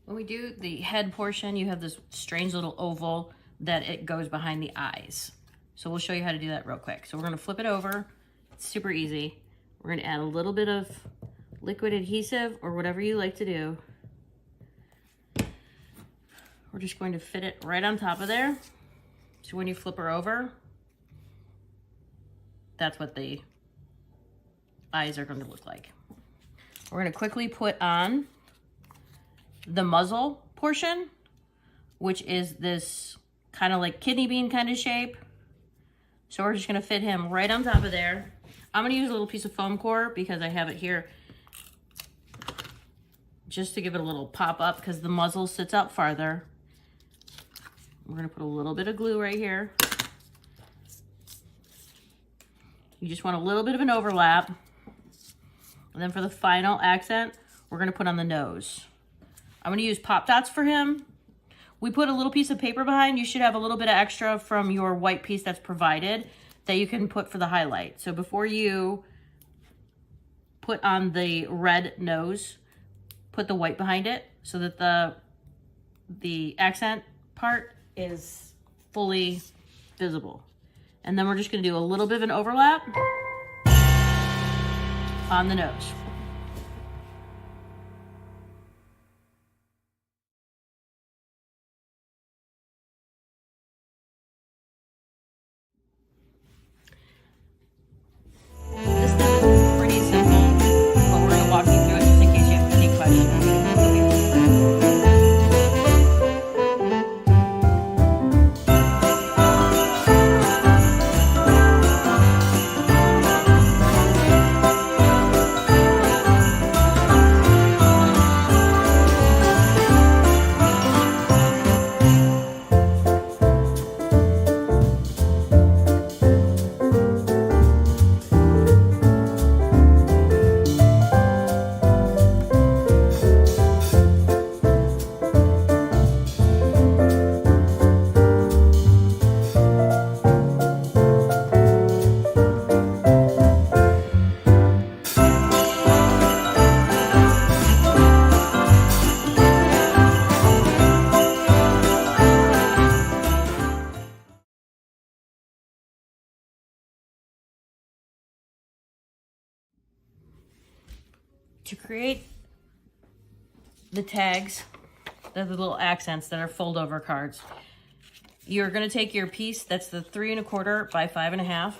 When we do the head portion, you have this strange little oval that it goes behind the eyes. So we'll show you how to do that real quick. So we're gonna flip it over. It's super easy. We're gonna add a little bit of liquid adhesive or whatever you like to do. We're just going to fit it right on top of there. So when you flip her over, that's what the eyes are going to look like. We're going to quickly put on the muzzle portion, which is this kind of like kidney bean kind of shape. So we're just going to fit him right on top of there. I'm going to use a little piece of foam core because I have it here just to give it a little pop up because the muzzle sits out farther. We're going to put a little bit of glue right here. You just want a little bit of an overlap. And then for the final accent, we're going to put on the nose. I'm going to use Pop Dots for him. We put a little piece of paper behind. You should have a little bit of extra from your white piece that's provided that you can put for the highlight. So before you put on the red nose, put the white behind it so that the accent part is fully visible. And then we're just going to do a little bit of an overlap on the nose. This step is pretty simple, but we're going to walk you through it just in case you have any questions. To create the tags, the little accents that are fold over cards, you're going to take your piece that's the 3 1/4 by 5 1/2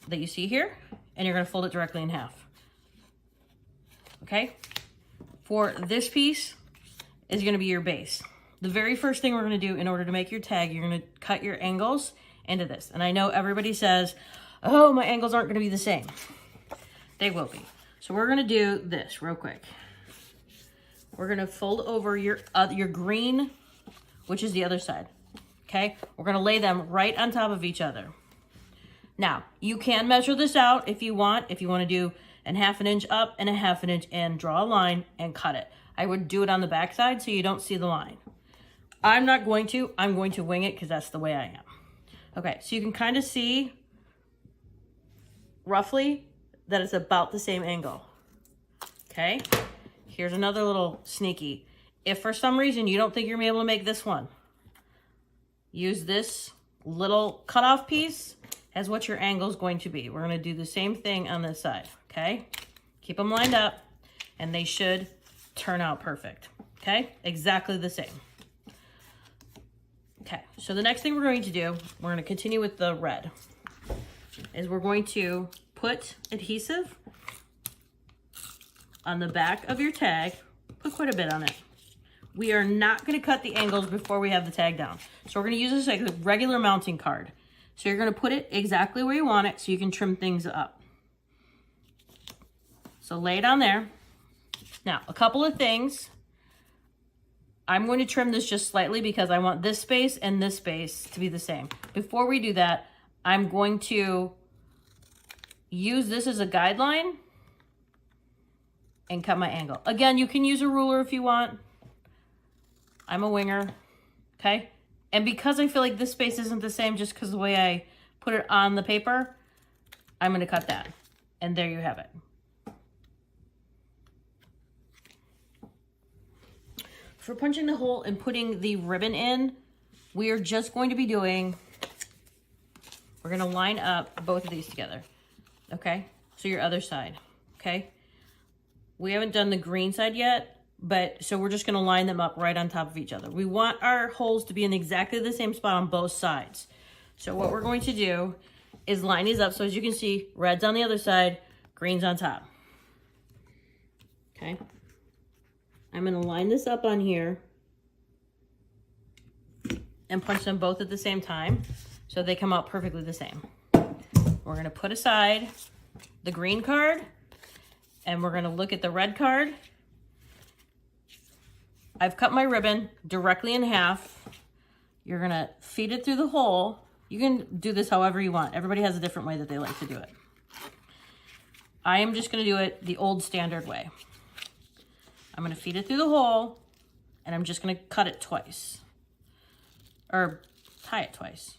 that you see here, and you're going to fold it directly in half. Okay? For this piece is going to be your base. The very first thing we're going to do in order to make your tag, you're going to cut your angles into this. And I know everybody says, oh, my angles aren't going to be the same. They will be. So we're gonna do this real quick. We're gonna fold over your green, which is the other side, okay? We're gonna lay them right on top of each other. Now, you can measure this out if you want. If you wanna do a 1/2 inch up and a 1/2 inch and draw a line and cut it. I would do it on the back side so you don't see the line. I'm not going to, I'm going to wing it because that's the way I am. Okay, so you can kind of see roughly that it's about the same angle. Okay, here's another little sneaky. If for some reason you don't think you're gonna be able to make this one, use this little cutoff piece as what your angle is going to be. We're gonna do the same thing on this side, okay? Keep them lined up and they should turn out perfect, okay? Exactly the same. Okay, so the next thing we're going to do, we're gonna continue with the red, is we're going to put adhesive on the back of your tag. Put quite a bit on it. We are not going to cut the angles before we have the tag down. So we're going to use this like a regular mounting card. So you're going to put it exactly where you want it so you can trim things up. So lay it on there. Now, a couple of things. I'm going to trim this just slightly because I want this space and this space to be the same. Before we do that, I'm going to use this as a guideline and cut my angle. Again, you can use a ruler if you want. I'm a winger, okay? And because I feel like this space isn't the same just because the way I put it on the paper, I'm gonna cut that. And there you have it. for punching the hole and putting the ribbon in, we are just going to be doing, we're going to line up both of these together. Okay, so your other side. Okay, we haven't done the green side yet, but so we're just going to line them up right on top of each other. We want our holes to be in exactly the same spot on both sides. So what we're going to do is line these up. So as you can see, red's on the other side, green's on top. Okay, I'm going to line this up on here and punch them both at the same time so they come out perfectly the same. We're going to put aside the green card and we're going to look at the red card. I've cut my ribbon directly in half. You're going to feed it through the hole. You can do this however you want. Everybody has a different way that they like to do it. I am just going to do it the old standard way. I'm going to feed it through the hole and I'm just going to cut it twice. Or tie it twice.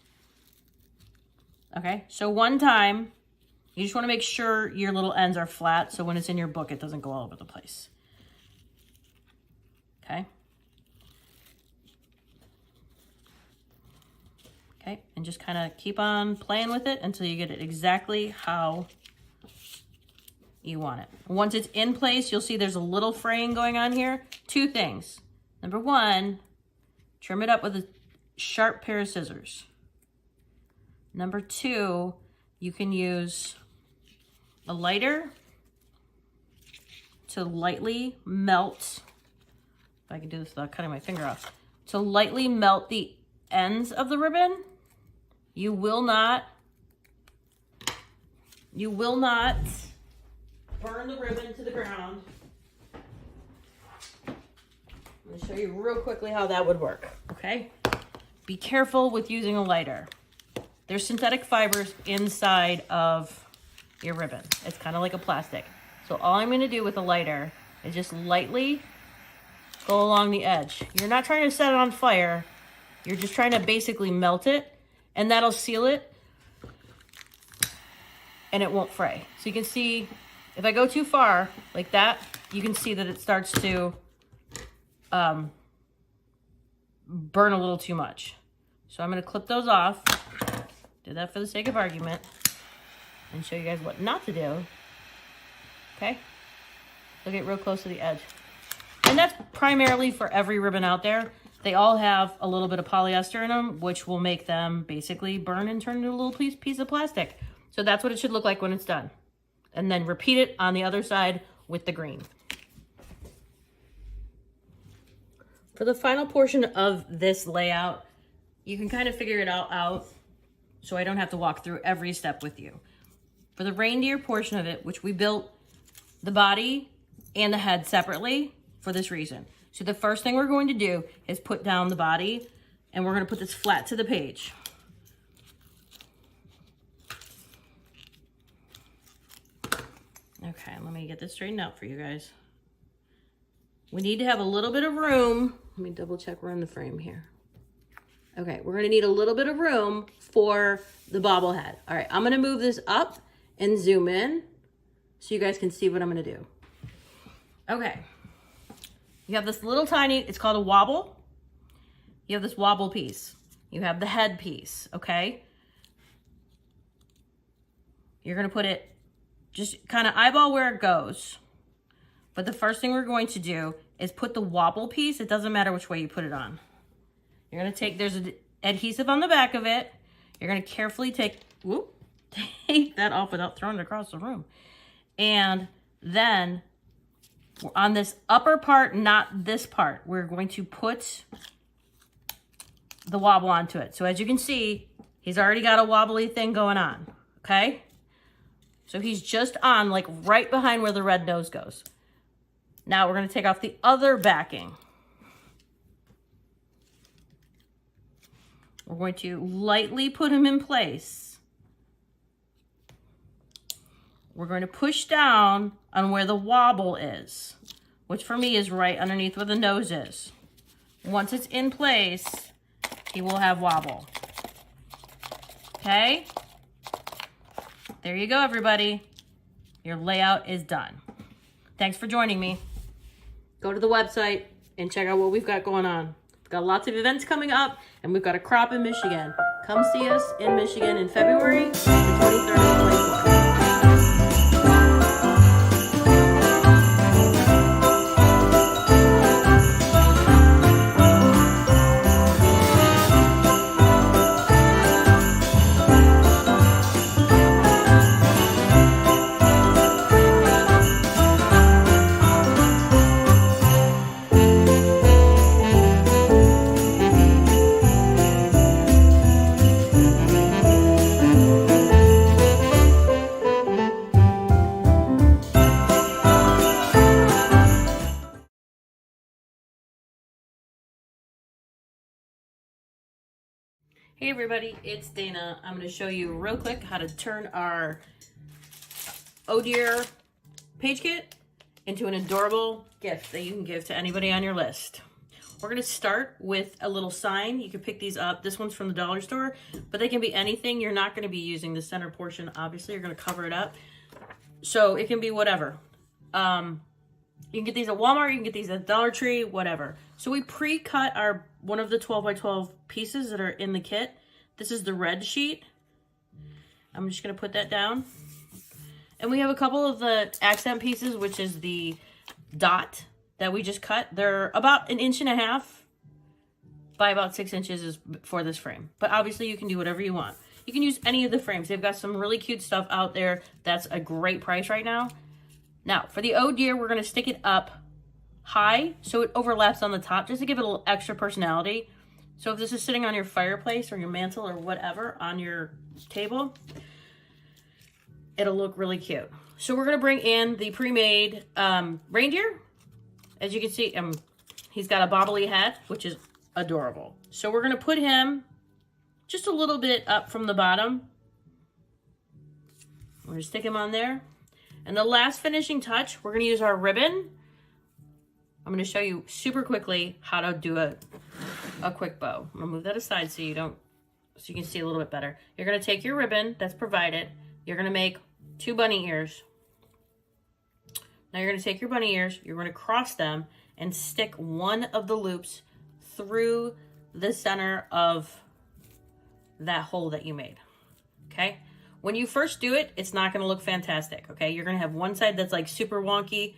Okay, so one time, you just want to make sure your little ends are flat so when it's in your book, it doesn't go all over the place. Okay. Okay, and just kind of keep on playing with it until you get it exactly how you want it. Once it's in place, you'll see there's a little fraying going on here. Two things. Number one, trim it up with a sharp pair of scissors. Number two, you can use a lighter to lightly melt, if I can do this without cutting my finger off, to lightly melt the ends of the ribbon. You will not burn the ribbon to the ground. I'm going to show you real quickly how that would work, okay? Be careful with using a lighter. There's synthetic fibers inside of your ribbon. It's kind of like a plastic. So all I'm going to do with a lighter is just lightly go along the edge. You're not trying to set it on fire. You're just trying to basically melt it, and that'll seal it, and it won't fray. So you can see, if I go too far, like that, you can see that it starts to burn a little too much. So I'm going to clip those off. Do that for the sake of argument and show you guys what not to do. Okay? So get real close to the edge. And that's primarily for every ribbon out there. They all have a little bit of polyester in them, which will make them basically burn and turn into a little piece of plastic. So that's what it should look like when it's done. And then repeat it on the other side with the green. For the final portion of this layout, you can kind of figure it out so I don't have to walk through every step with you. For the reindeer portion of it, which we built the body and the head separately for this reason. So the first thing we're going to do is put down the body, and we're going to put this flat to the page. Okay, let me get this straightened out for you guys. We need to have a little bit of room. Let me double check we're in the frame here. Okay, we're gonna need a little bit of room for the bobblehead. All right, I'm gonna move this up and zoom in so you guys can see what I'm gonna do. Okay, you have this little tiny, it's called a wobble. You have this wobble piece. You have the head piece, okay? You're gonna put it, just kind of eyeball where it goes. But the first thing we're going to do is put the wobble piece, it doesn't matter which way you put it on. You're gonna take, there's an adhesive on the back of it. You're gonna carefully take that off without throwing it across the room. And then on this upper part, not this part, we're going to put the wobble onto it. So as you can see, he's already got a wobbly thing going on, okay? So he's just on like right behind where the red nose goes. Now we're gonna take off the other backing. We're going to lightly put him in place. We're going to push down on where the wobble is, which for me is right underneath where the nose is. Once it's in place, he will have wobble. Okay? There you go, everybody. Your layout is done. Thanks for joining me. Go to the website and check out what we've got going on. We've got lots of events coming up, and we've got a crop in Michigan. Come see us in Michigan in February, the 23rd and 24th. Hey everybody, it's Dana. I'm going to show you real quick how to turn our Oh Dear page kit into an adorable gift that you can give to anybody on your list. We're going to start with a little sign. You can pick these up. This one's from the dollar store, but they can be anything. You're not going to be using the center portion. Obviously, you're going to cover it up. So it can be whatever. You can get these at Walmart. You can get these at Dollar Tree, whatever. So we pre-cut one of the 12 by 12 pieces that are in the kit. This is the red sheet. I'm just going to put that down. And we have a couple of the accent pieces, which is the dot that we just cut. They're about 1.5 inches by about 6 inches for this frame. But obviously you can do whatever you want. You can use any of the frames. They've got some really cute stuff out there. That's a great price right now. Now, for the Oh Dear, we're going to stick it up high so it overlaps on the top just to give it a little extra personality. So if this is sitting on your fireplace or your mantle or whatever on your table, it'll look really cute. So we're going to bring in the pre-made reindeer. As you can see, he's got a bobbly head, which is adorable. So we're going to put him just a little bit up from the bottom. We're going to stick him on there. And the last finishing touch, we're going to use our ribbon. I'm going to show you super quickly how to do a quick bow. I'm going to move that aside so you can see a little bit better. You're going to take your ribbon that's provided. You're going to make 2 bunny ears. Now you're going to take your bunny ears, you're going to cross them and stick one of the loops through the center of that hole that you made. Okay? When you first do it, it's not going to look fantastic, okay? You're going to have one side that's like super wonky.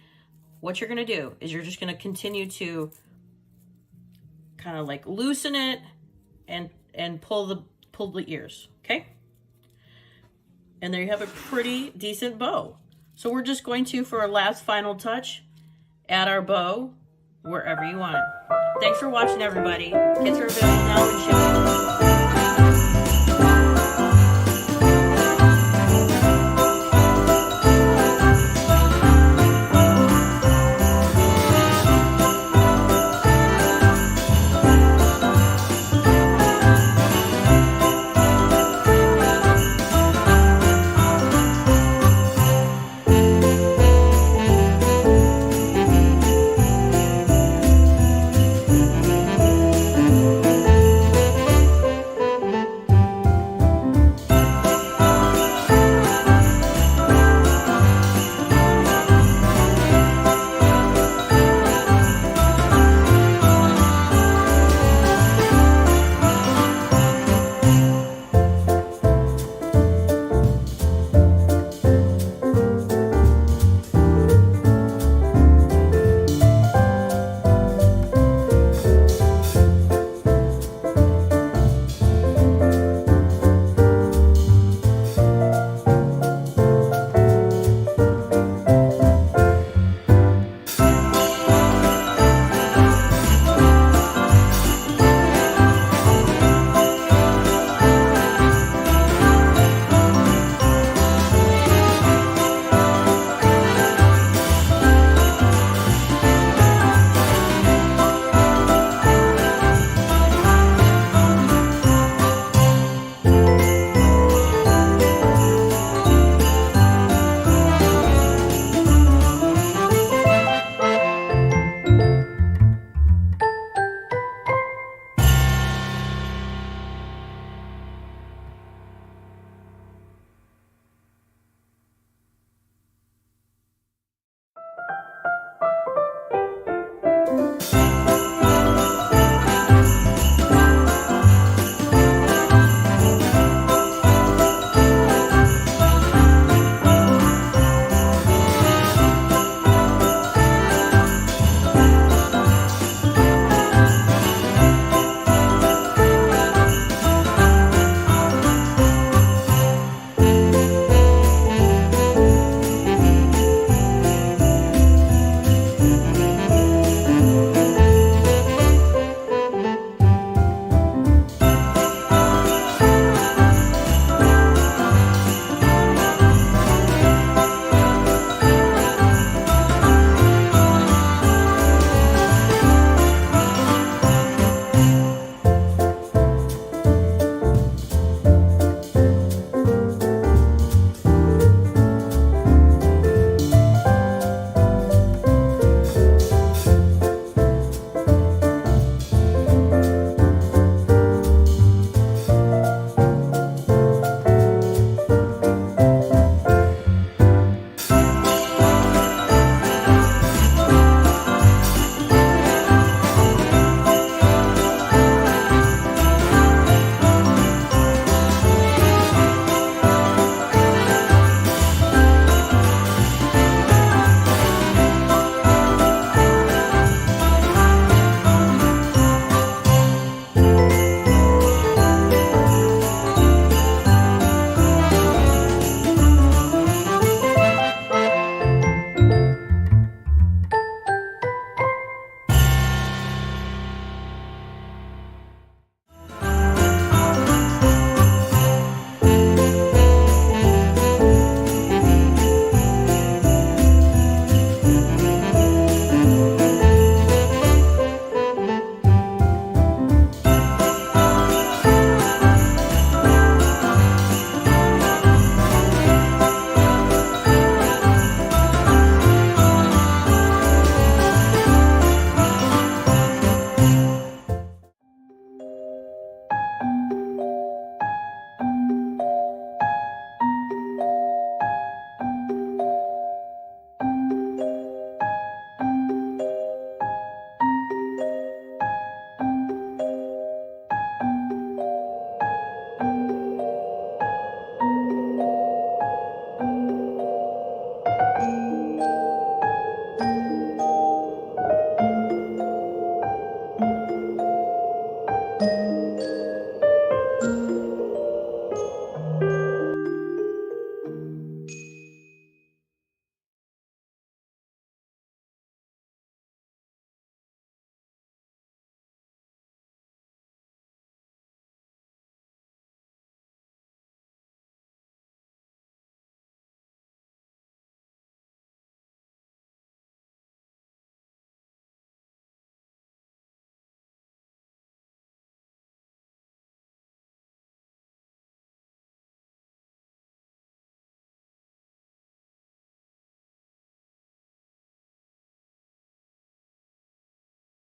What you're going to do is you're just going to continue to kind of like loosen it and pull the ears, okay? And there you have a pretty decent bow. So we're just going to, for our last final touch, add our bow wherever you want it. Thanks for watching, everybody. Kits are available now in shipping.